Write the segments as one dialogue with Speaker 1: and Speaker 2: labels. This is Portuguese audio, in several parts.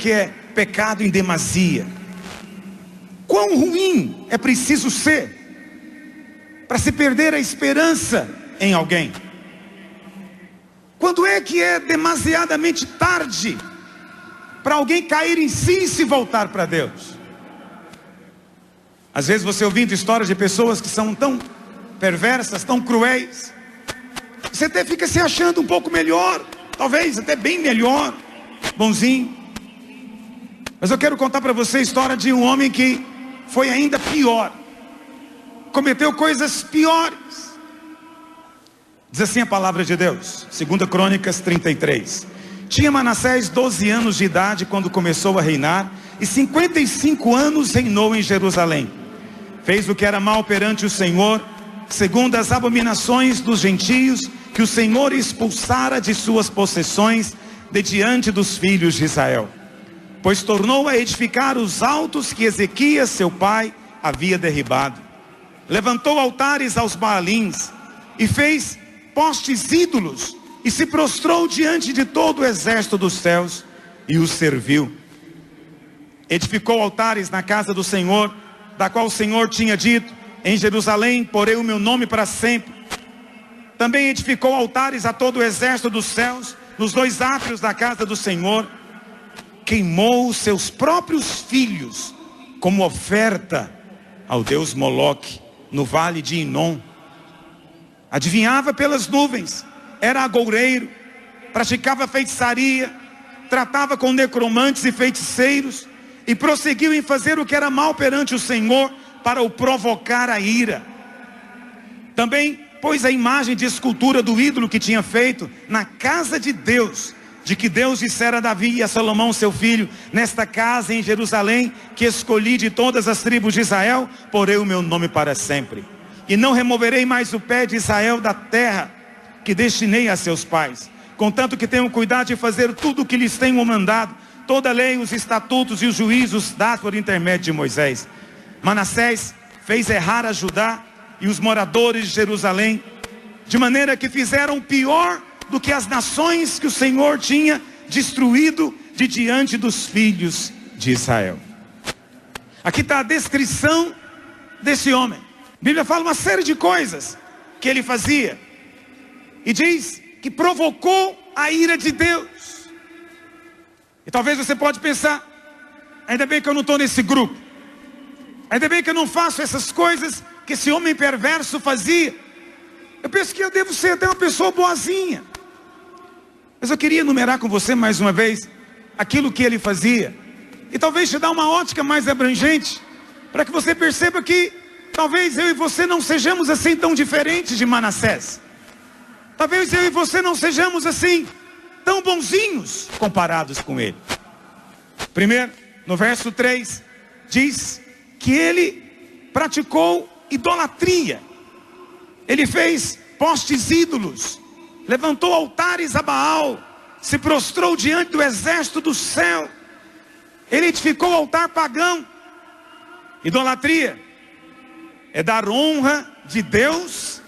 Speaker 1: que é pecado em demasia. Quão ruim é preciso ser para se perder a esperança em alguém? Quando é que é demasiadamente tarde para alguém cair em si e se voltar para Deus? Às vezes você ouvindo histórias de pessoas que são tão perversas, tão cruéis, você até fica se achando um pouco melhor, talvez até bem melhor, bonzinho. Mas eu quero contar para você a história de um homem que foi ainda pior, cometeu coisas piores. Diz assim a palavra de Deus, 2 Crônicas 33. Tinha Manassés 12 anos de idade quando começou a reinar, e 55 anos reinou em Jerusalém. Fez o que era mal perante o Senhor, segundo as abominações dos gentios, que o Senhor expulsara de suas possessões, de diante dos filhos de Israel. Pois tornou a edificar os altos que Ezequias, seu pai, havia derribado. Levantou altares aos Baalins, e fez postes ídolos, e se prostrou diante de todo o exército dos céus, e os serviu. Edificou altares na casa do Senhor, da qual o Senhor tinha dito: em Jerusalém porei o meu nome para sempre. Também edificou altares a todo o exército dos céus, nos 2 átrios da casa do Senhor. Queimou os seus próprios filhos como oferta ao deus Moloque, no vale de Inom. Adivinhava pelas nuvens, era agoureiro, praticava feitiçaria, tratava com necromantes e feiticeiros, e prosseguiu em fazer o que era mal perante o Senhor, para o provocar a ira. Também pôs a imagem de escultura do ídolo que tinha feito na casa de Deus, de que Deus dissera a Davi e a Salomão seu filho: nesta casa em Jerusalém, que escolhi de todas as tribos de Israel, porei o meu nome para sempre. E não removerei mais o pé de Israel da terra que destinei a seus pais, contanto que tenham cuidado de fazer tudo o que lhes tenho mandado, toda a lei, os estatutos e os juízos dados por intermédio de Moisés. Manassés fez errar a Judá e os moradores de Jerusalém, de maneira que fizeram pior do que as nações que o Senhor tinha destruído de diante dos filhos de Israel. Aqui está a descrição desse homem. A Bíblia fala uma série de coisas que ele fazia, e diz que provocou a ira de Deus. E talvez você pode pensar: ainda bem que eu não estou nesse grupo, ainda bem que eu não faço essas coisas que esse homem perverso fazia. Eu penso que eu devo ser até uma pessoa boazinha. Mas eu queria enumerar com você mais uma vez aquilo que ele fazia, e talvez te dar uma ótica mais abrangente, para que você perceba que talvez eu e você não sejamos assim tão diferentes de Manassés. Talvez eu e você não sejamos assim tão bonzinhos comparados com ele. Primeiro, no verso 3, diz que ele praticou idolatria. Ele fez postes ídolos, levantou altares a Baal, se prostrou diante do exército do céu. Ele edificou altar pagão. Idolatria é dar honra de Deus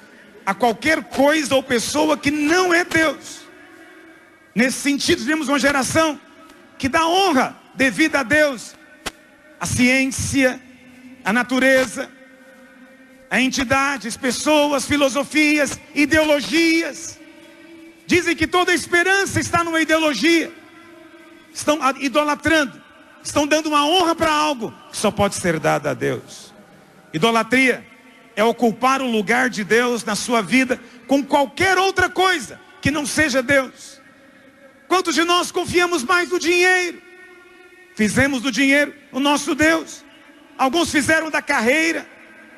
Speaker 1: a qualquer coisa ou pessoa que não é Deus. Nesse sentido, temos uma geração que dá honra devida a Deus, a ciência, a natureza, a entidades, pessoas, filosofias, ideologias. Dizem que toda a esperança está numa ideologia. Estão idolatrando, estão dando uma honra para algo que só pode ser dada a Deus. Idolatria é ocupar o lugar de Deus na sua vida com qualquer outra coisa que não seja Deus. Quantos de nós confiamos mais no dinheiro? Fizemos do dinheiro o nosso Deus. Alguns fizeram da carreira,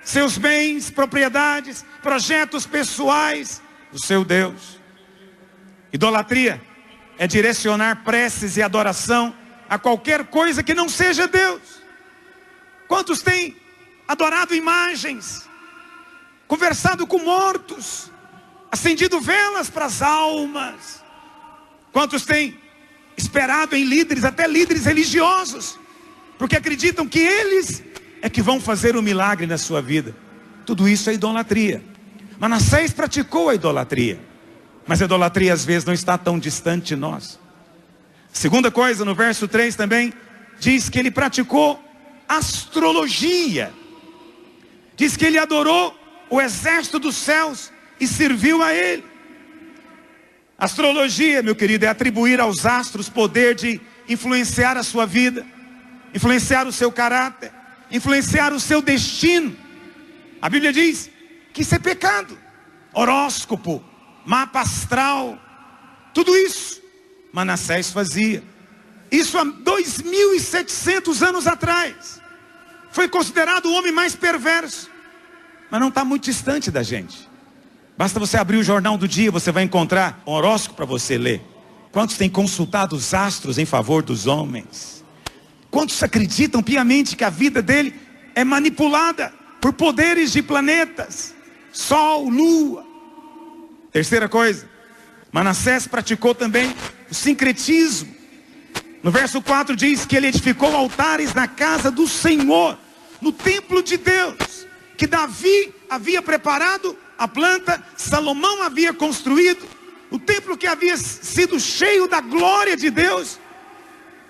Speaker 1: seus bens, propriedades, projetos pessoais, o seu Deus. Idolatria é direcionar preces e adoração a qualquer coisa que não seja Deus. Quantos têm adorado imagens, conversado com mortos, acendido velas para as almas? Quantos têm esperado em líderes, até líderes religiosos, porque acreditam que eles é que vão fazer o milagre na sua vida? Tudo isso é idolatria. Manassés praticou a idolatria, mas a idolatria às vezes não está tão distante de nós. Segunda coisa, no verso 3 também, diz que ele praticou astrologia. Diz que ele adorou o exército dos céus e serviu a ele. Astrologia, meu querido, é atribuir aos astros poder de influenciar a sua vida, influenciar o seu caráter, influenciar o seu destino. A Bíblia diz que isso é pecado. Horóscopo, mapa astral, tudo isso Manassés fazia. Isso há 2.700 anos atrás. Foi considerado o homem mais perverso. Mas não está muito distante da gente. Basta você abrir o jornal do dia, você vai encontrar um horóscopo para você ler. Quantos têm consultado os astros em favor dos homens? Quantos acreditam piamente que a vida dele é manipulada por poderes de planetas, Sol, Lua? Terceira coisa, Manassés praticou também o sincretismo. No verso 4 diz que ele edificou altares na casa do Senhor, no templo de Deus, que Davi havia preparado a planta, Salomão havia construído, o templo que havia sido cheio da glória de Deus.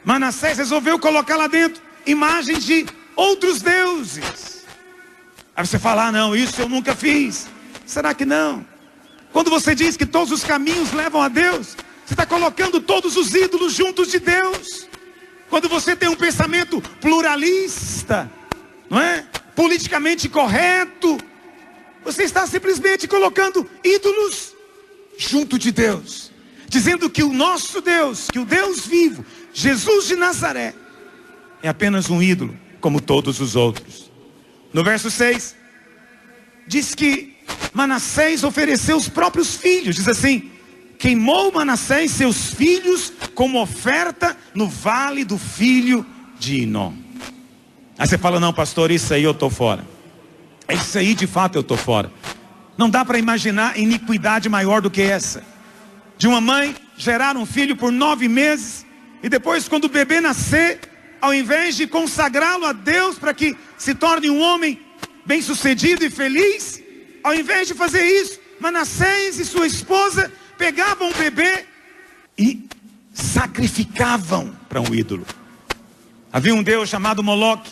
Speaker 1: Manassés resolveu colocar lá dentro imagens de outros deuses. Aí você fala, não, isso eu nunca fiz. Será que não? Quando você diz que todos os caminhos levam a Deus, você está colocando todos os ídolos juntos de Deus. Quando você tem um pensamento pluralista, não é? Politicamente correto, você está simplesmente colocando ídolos junto de Deus, dizendo que o nosso Deus, que o Deus vivo, Jesus de Nazaré, é apenas um ídolo, como todos os outros. No verso 6, diz que Manassés ofereceu os próprios filhos, diz assim, queimou Manassés seus filhos como oferta no vale do filho de Inom. Aí você fala, não pastor, isso aí eu estou fora. Isso aí de fato eu estou fora. Não dá para imaginar iniquidade maior do que essa. De uma mãe gerar um filho por 9 meses, e depois quando o bebê nascer, ao invés de consagrá-lo a Deus para que se torne um homem bem-sucedido e feliz, ao invés de fazer isso, Manassés e sua esposa pegavam o bebê e sacrificavam para um ídolo. Havia um deus chamado Moloque,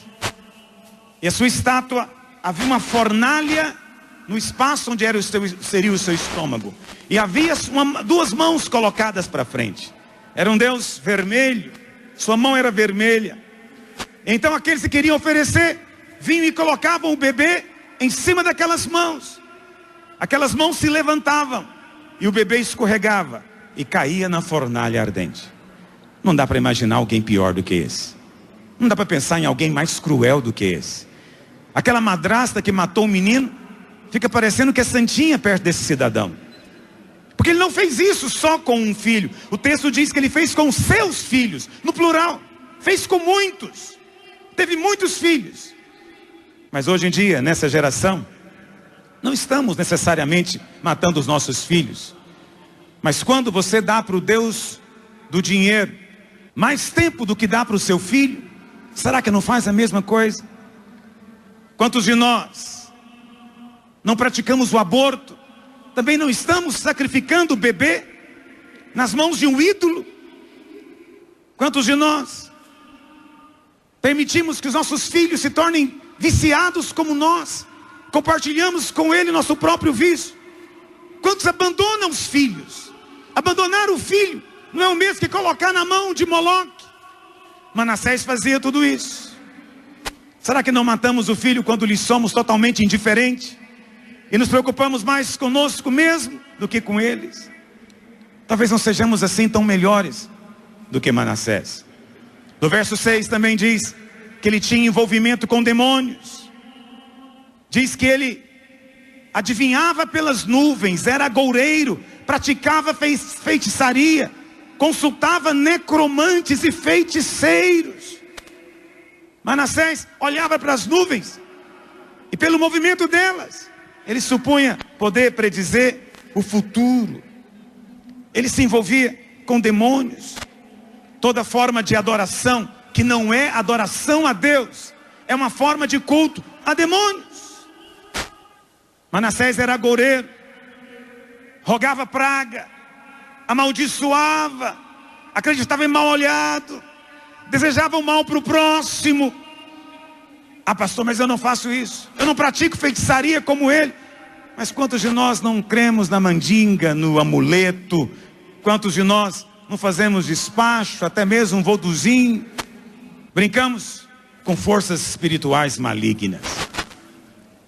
Speaker 1: e a sua estátua havia uma fornalha no espaço onde seria o seu estômago, e havia duas mãos colocadas para frente. Era um deus vermelho, sua mão era vermelha. Então aqueles que queriam oferecer vinham e colocavam o bebê em cima daquelas mãos. Aquelas mãos se levantavam e o bebê escorregava e caía na fornalha ardente. Não dá para imaginar alguém pior do que esse. Não dá para pensar em alguém mais cruel do que esse. Aquela madrasta que matou o menino fica parecendo que é santinha perto desse cidadão, porque ele não fez isso só com um filho. O texto diz que ele fez com seus filhos, no plural. Fez com muitos, teve muitos filhos. Mas hoje em dia, nessa geração, não estamos necessariamente matando os nossos filhos. Mas quando você dá para o Deus do dinheiro mais tempo do que dá para o seu filho, será que não faz a mesma coisa? Quantos de nós não praticamos o aborto? Também não estamos sacrificando o bebê nas mãos de um ídolo? Quantos de nós permitimos que os nossos filhos se tornem viciados como nós? Compartilhamos com ele nosso próprio vício. Quantos abandonam os filhos? Abandonar o filho não é o mesmo que colocar na mão de Moloque. Manassés fazia tudo isso. Será que não matamos o filho quando lhe somos totalmente indiferentes? E nos preocupamos mais conosco mesmo do que com eles? Talvez não sejamos assim tão melhores do que Manassés. No verso 6 também diz que ele tinha envolvimento com demônios. Diz que ele adivinhava pelas nuvens, era agoureiro, praticava feitiçaria, consultava necromantes e feiticeiros. Manassés olhava para as nuvens e pelo movimento delas, ele supunha poder predizer o futuro. Ele se envolvia com demônios. Toda forma de adoração que não é adoração a Deus é uma forma de culto a demônios. Manassés era agoureiro, rogava praga, amaldiçoava, acreditava em mal olhado, desejava o mal para o próximo. Ah, pastor, mas eu não faço isso, eu não pratico feitiçaria como ele. Mas quantos de nós não cremos na mandinga, no amuleto? Quantos de nós não fazemos despacho, até mesmo um voduzinho? Brincamos com forças espirituais malignas.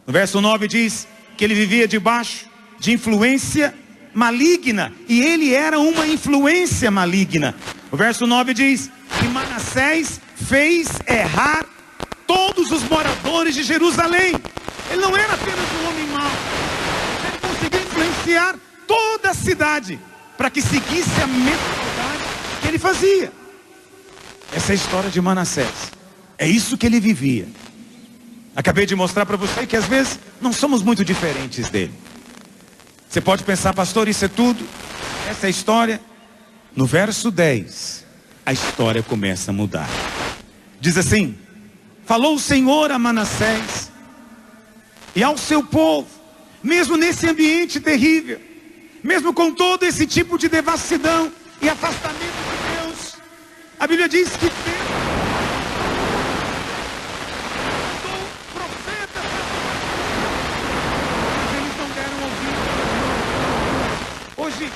Speaker 1: No verso 9 diz que ele vivia debaixo de influência maligna, e ele era uma influência maligna. O verso 9 diz que Manassés fez errar todos os moradores de Jerusalém. Ele não era apenas um homem mau, ele conseguiu influenciar toda a cidade para que seguisse a metodologia que ele fazia. Essa é a história de Manassés. É isso que ele vivia. Acabei de mostrar para você que às vezes não somos muito diferentes dele. Você pode pensar, pastor, isso é tudo? Essa é a história? No verso 10, a história começa a mudar. Diz assim: falou o Senhor a Manassés e ao seu povo, mesmo nesse ambiente terrível, mesmo com todo esse tipo de devassidão e afastamento de Deus, a Bíblia diz que Deus mandou profetas, mas eles não deram ouvido. Hoje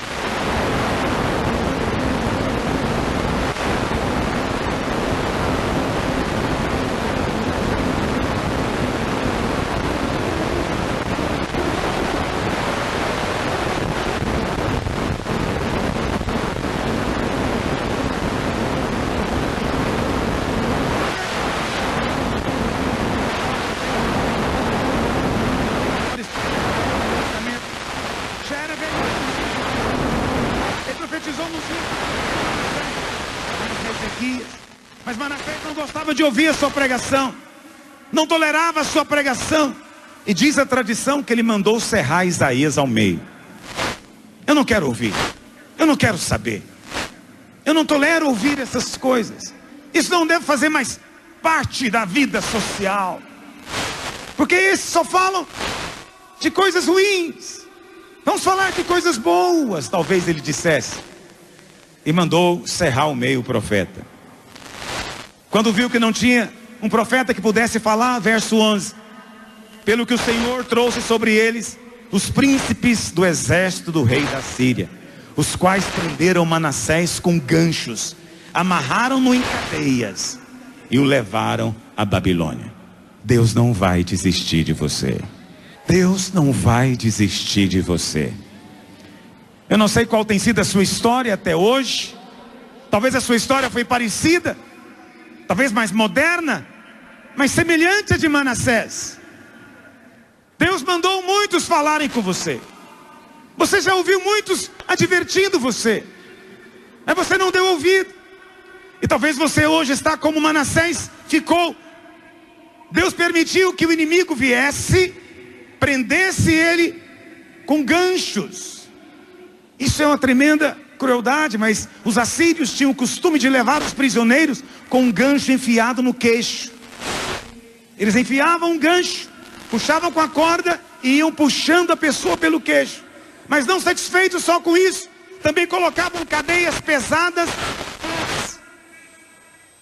Speaker 1: mas Manassés não gostava de ouvir a sua pregação, não tolerava a sua pregação, e diz a tradição que ele mandou serrar Isaías ao meio. Eu não quero ouvir, eu não quero saber, eu não tolero ouvir essas coisas. Isso não deve fazer mais parte da vida social, porque esses só falam de coisas ruins. Vamos falar de coisas boas, talvez ele dissesse. E mandou serrar ao meio o profeta. Quando viu que não tinha um profeta que pudesse falar, verso 11: pelo que o Senhor trouxe sobre eles os príncipes do exército do rei da Síria, os quais prenderam Manassés com ganchos, amarraram-no em cadeias e o levaram à Babilônia. Deus não vai desistir de você. Deus não vai desistir de você. Eu não sei qual tem sido a sua história até hoje. Talvez a sua história foi parecida, talvez mais moderna, mas semelhante à de Manassés. Deus mandou muitos falarem com você. Você já ouviu muitos advertindo você, mas você não deu ouvido. E talvez você hoje está como Manassés ficou. Deus permitiu que o inimigo viesse, prendesse ele com ganchos. Isso é uma tremenda crueldade, mas os assírios tinham o costume de levar os prisioneiros com um gancho enfiado no queixo. Eles enfiavam um gancho, puxavam com a corda e iam puxando a pessoa pelo queixo. Mas não satisfeitos só com isso, também colocavam cadeias pesadas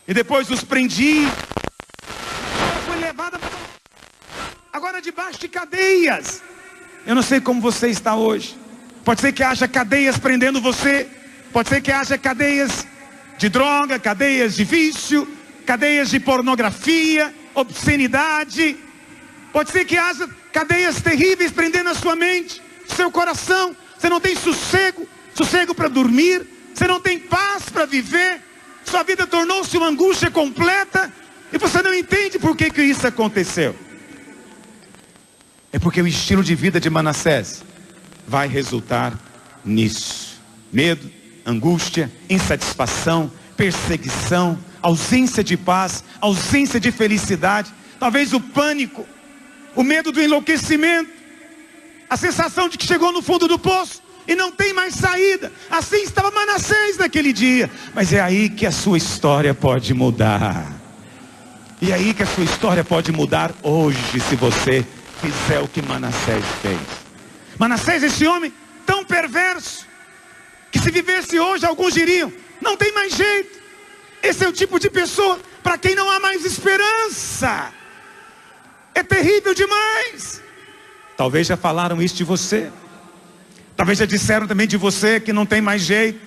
Speaker 1: e depois os prendiam. Ela foi levada agora debaixo de cadeias. Eu não sei como você está hoje. Pode ser que haja cadeias prendendo você, pode ser que haja cadeias de droga, cadeias de vício, cadeias de pornografia, obscenidade. Pode ser que haja cadeias terríveis prendendo a sua mente, seu coração. Você não tem sossego para dormir, você não tem paz para viver, sua vida tornou-se uma angústia completa e você não entende por que isso aconteceu. É porque o estilo de vida de Manassés vai resultar nisso: medo, angústia, insatisfação, perseguição, ausência de paz, ausência de felicidade, talvez o pânico, o medo do enlouquecimento, a sensação de que chegou no fundo do poço e não tem mais saída. Assim estava Manassés naquele dia. Mas é aí que a sua história pode mudar. E é aí que a sua história pode mudar hoje, se você fizer o que Manassés fez. Manassés, esse homem tão perverso, que se vivesse hoje, alguns diriam, não tem mais jeito. Esse é o tipo de pessoa para quem não há mais esperança. É terrível demais. Talvez já falaram isso de você. Talvez já disseram também de você que não tem mais jeito.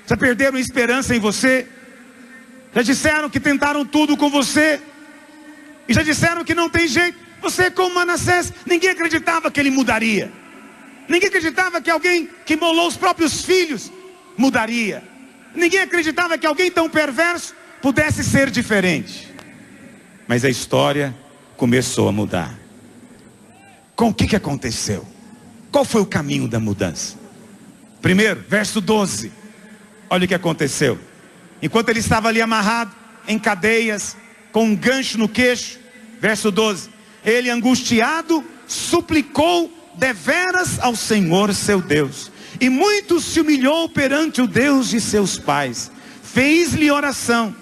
Speaker 1: Já perderam esperança em você. Já disseram que tentaram tudo com você. E já disseram que não tem jeito. Você, como Manassés, ninguém acreditava que ele mudaria. Ninguém acreditava que alguém que imolou os próprios filhos mudaria. Ninguém acreditava que alguém tão perverso pudesse ser diferente. Mas a história começou a mudar. Com o que aconteceu? Qual foi o caminho da mudança? Primeiro, verso 12. Olha o que aconteceu. Enquanto ele estava ali amarrado, em cadeias, com um gancho no queixo. Verso 12. Ele, angustiado, suplicou deveras ao Senhor seu Deus. E muito se humilhou perante o Deus de seus pais. Fez-lhe oração.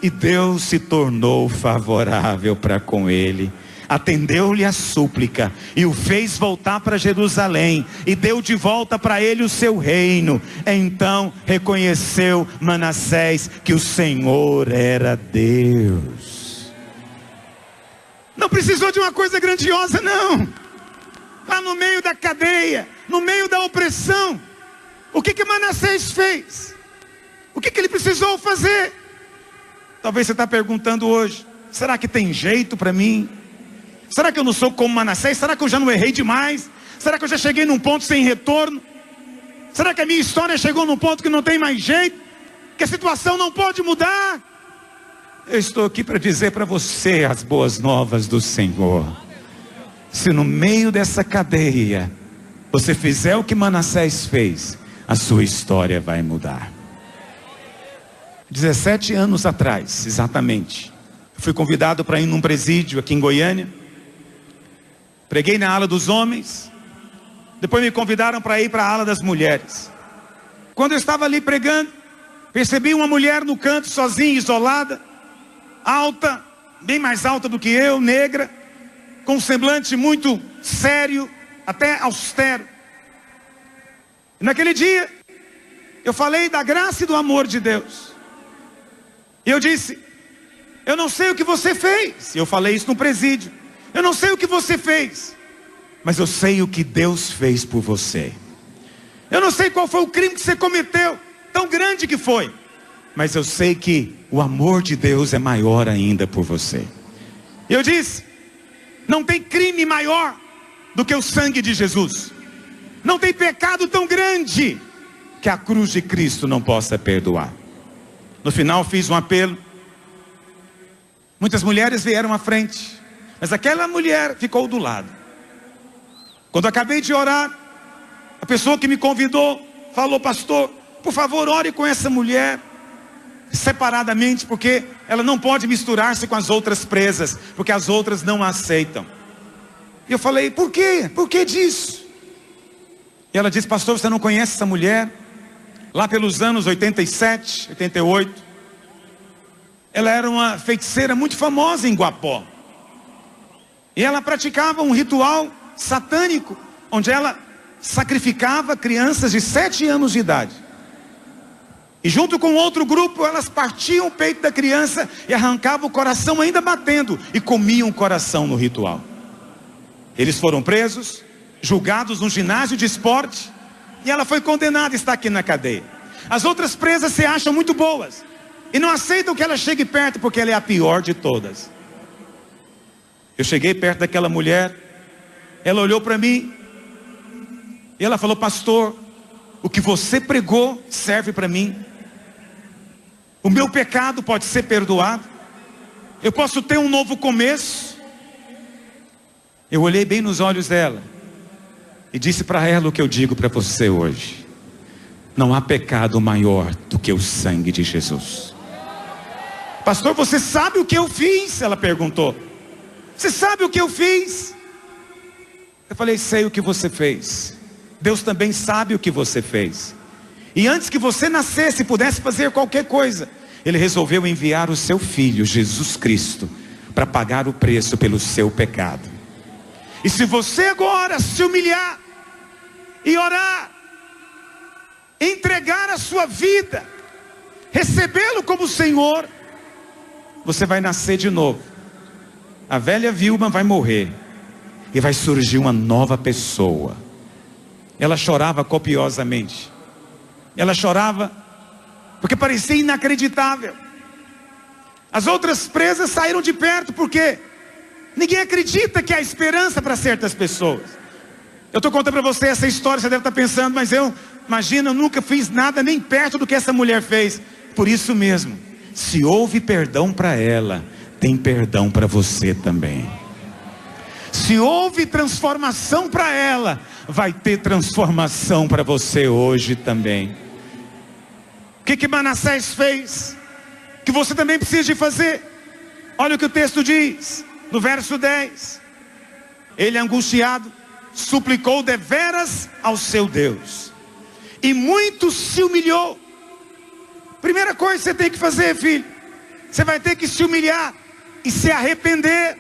Speaker 1: E Deus se tornou favorável para com ele. Atendeu-lhe a súplica e o fez voltar para Jerusalém e deu de volta para ele o seu reino. Então reconheceu Manassés que o Senhor era Deus. Não precisou de uma coisa grandiosa, não. Lá no meio da cadeia, no meio da opressão, o que Manassés fez? O que ele precisou fazer? Talvez você está perguntando hoje: será que tem jeito para mim? Será que eu não sou como Manassés? Será que eu já não errei demais? Será que eu já cheguei num ponto sem retorno? Será que a minha história chegou num ponto que não tem mais jeito? Que a situação não pode mudar? Eu estou aqui para dizer para você as boas novas do Senhor. Se no meio dessa cadeia você fizer o que Manassés fez, a sua história vai mudar. 17 anos atrás, exatamente, eu fui convidado para ir num presídio aqui em Goiânia. Preguei na ala dos homens. Depois me convidaram para ir para a ala das mulheres. Quando eu estava ali pregando, percebi uma mulher no canto, sozinha, isolada, alta, bem mais alta do que eu, negra, com um semblante muito sério, até austero. E naquele dia, eu falei da graça e do amor de Deus. E eu disse: eu não sei o que você fez. E eu falei isso no presídio. Eu não sei o que você fez, mas eu sei o que Deus fez por você. Eu não sei qual foi o crime que você cometeu, tão grande que foi, mas eu sei que o amor de Deus é maior ainda por você. Eu disse: não tem crime maior do que o sangue de Jesus. Não tem pecado tão grande que a cruz de Cristo não possa perdoar. No final fiz um apelo. Muitas mulheres vieram à frente, mas aquela mulher ficou do lado. Quando acabei de orar, a pessoa que me convidou falou: pastor, por favor, ore com essa mulher separadamente, porque ela não pode misturar-se com as outras presas, porque as outras não a aceitam. E eu falei: por quê? Por que disso? E ela disse: pastor, você não conhece essa mulher? Lá pelos anos 87, 88, ela era uma feiticeira muito famosa em Guapó. E ela praticava um ritual satânico, onde ela sacrificava crianças de 7 anos de idade. E junto com outro grupo, elas partiam o peito da criança e arrancavam o coração ainda batendo, e comiam o coração no ritual. Eles foram presos, julgados no ginásio de esporte, e ela foi condenada a estar aqui na cadeia. As outras presas se acham muito boas e não aceitam que ela chegue perto, porque ela é a pior de todas. Eu cheguei perto daquela mulher, ela olhou para mim e ela falou: pastor, o que você pregou serve para mim. O meu pecado pode ser perdoado. Eu posso ter um novo começo. Eu olhei bem nos olhos dela e disse para ela o que eu digo para você hoje: não há pecado maior do que o sangue de Jesus. Pastor, você sabe o que eu fiz? Ela perguntou. Você sabe o que eu fiz? Eu falei: sei o que você fez. Deus também sabe o que você fez. E antes que você nascesse e pudesse fazer qualquer coisa, Ele resolveu enviar o seu Filho, Jesus Cristo, para pagar o preço pelo seu pecado. E se você agora se humilhar e orar, entregar a sua vida recebê-lo como Senhor, você vai nascer de novo. A velha viúva vai morrer e vai surgir uma nova pessoa. Ela chorava copiosamente. Ela chorava porque parecia inacreditável. As outras presas saíram de perto porque ninguém acredita que há esperança para certas pessoas. Eu estou contando para você essa história, você deve estar pensando, mas imagina, eu nunca fiz nada nem perto do que essa mulher fez. Por isso mesmo, se houve perdão para ela, tem perdão para você também. Se houve transformação para ela, vai ter transformação para você hoje também. O que Manassés fez, que você também precisa de fazer? Olha o que o texto diz, no verso 10. Ele, angustiado, suplicou deveras ao seu Deus, e muito se humilhou. Primeira coisa que você tem que fazer, filho, você vai ter que se humilhar e se arrepender.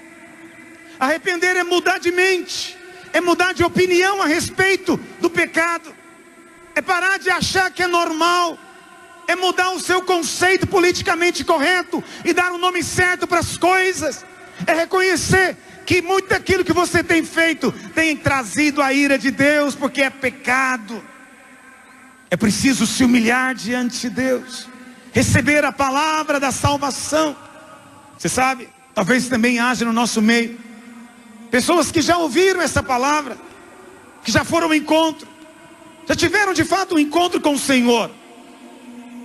Speaker 1: Arrepender é mudar de mente, é mudar de opinião a respeito do pecado, é parar de achar que é normal, é mudar o seu conceito politicamente correto e dar um nome certo para as coisas, é reconhecer que muito daquilo que você tem feito tem trazido a ira de Deus, porque é pecado. É preciso se humilhar diante de Deus, receber a palavra da salvação. Você sabe, talvez também haja no nosso meio pessoas que já ouviram essa palavra, que já foram ao encontro, já tiveram de fato um encontro com o Senhor,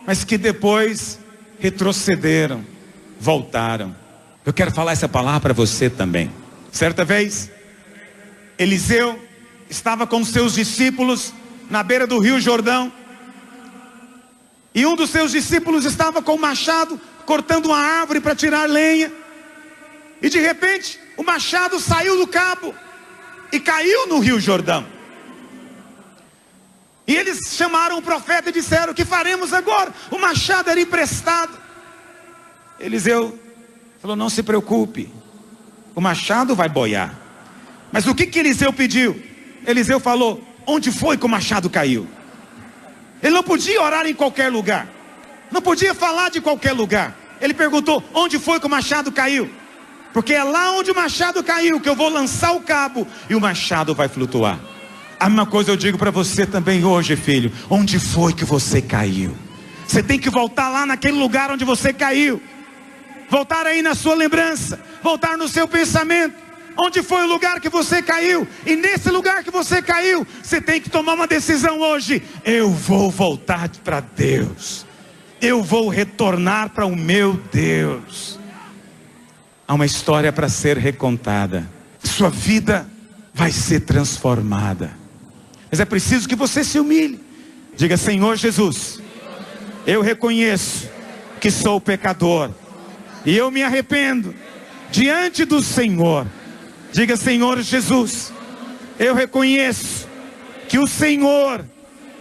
Speaker 1: mas que depois retrocederam, voltaram. Eu quero falar essa palavra para você também. Certa vez, Eliseu estava com seus discípulos na beira do rio Jordão, e um dos seus discípulos estava com o machado cortando uma árvore para tirar lenha, e de repente o machado saiu do cabo e caiu no rio Jordão. E eles chamaram o profeta e disseram: o que faremos agora? O machado era emprestado. Eliseu falou: não se preocupe, o machado vai boiar. Mas o que Eliseu pediu? Eliseu falou: onde foi que o machado caiu? Ele não podia orar em qualquer lugar, não podia falar de qualquer lugar. Ele perguntou: onde foi que o machado caiu? Porque é lá onde o machado caiu que eu vou lançar o cabo e o machado vai flutuar. A mesma coisa eu digo para você também hoje, filho. Onde foi que você caiu? Você tem que voltar lá naquele lugar onde você caiu, voltar aí na sua lembrança, voltar no seu pensamento. Onde foi o lugar que você caiu? E nesse lugar que você caiu, você tem que tomar uma decisão hoje. Eu vou voltar para Deus, eu vou retornar para o meu Deus. Há uma história para ser recontada, sua vida vai ser transformada, mas é preciso que você se humilhe. Diga: Senhor Jesus, eu reconheço que sou pecador e eu me arrependo diante do Senhor. Diga: Senhor Jesus, eu reconheço que o Senhor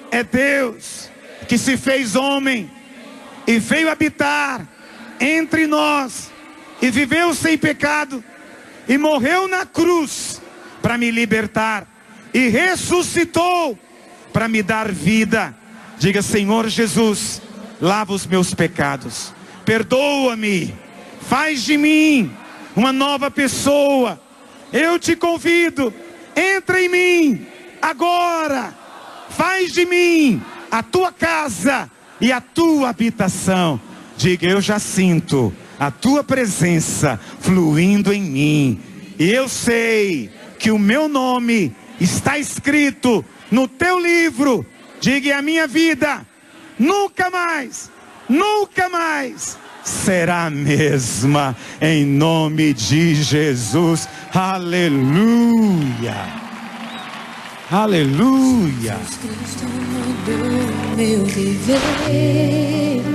Speaker 1: é Deus, que se fez homem e veio habitar entre nós, e viveu sem pecado, e morreu na cruz para me libertar, e ressuscitou para me dar vida. Diga: Senhor Jesus, lava os meus pecados, perdoa-me, faz de mim uma nova pessoa. Eu te convido, entra em mim agora, faz de mim a tua casa e a tua habitação. Diga: eu já sinto a tua presença fluindo em mim, e eu sei que o meu nome está escrito no teu livro. Diga: e a minha vida nunca mais será a mesma, em nome de Jesus. Aleluia, aleluia.
Speaker 2: Jesus Cristo mudou meu viver.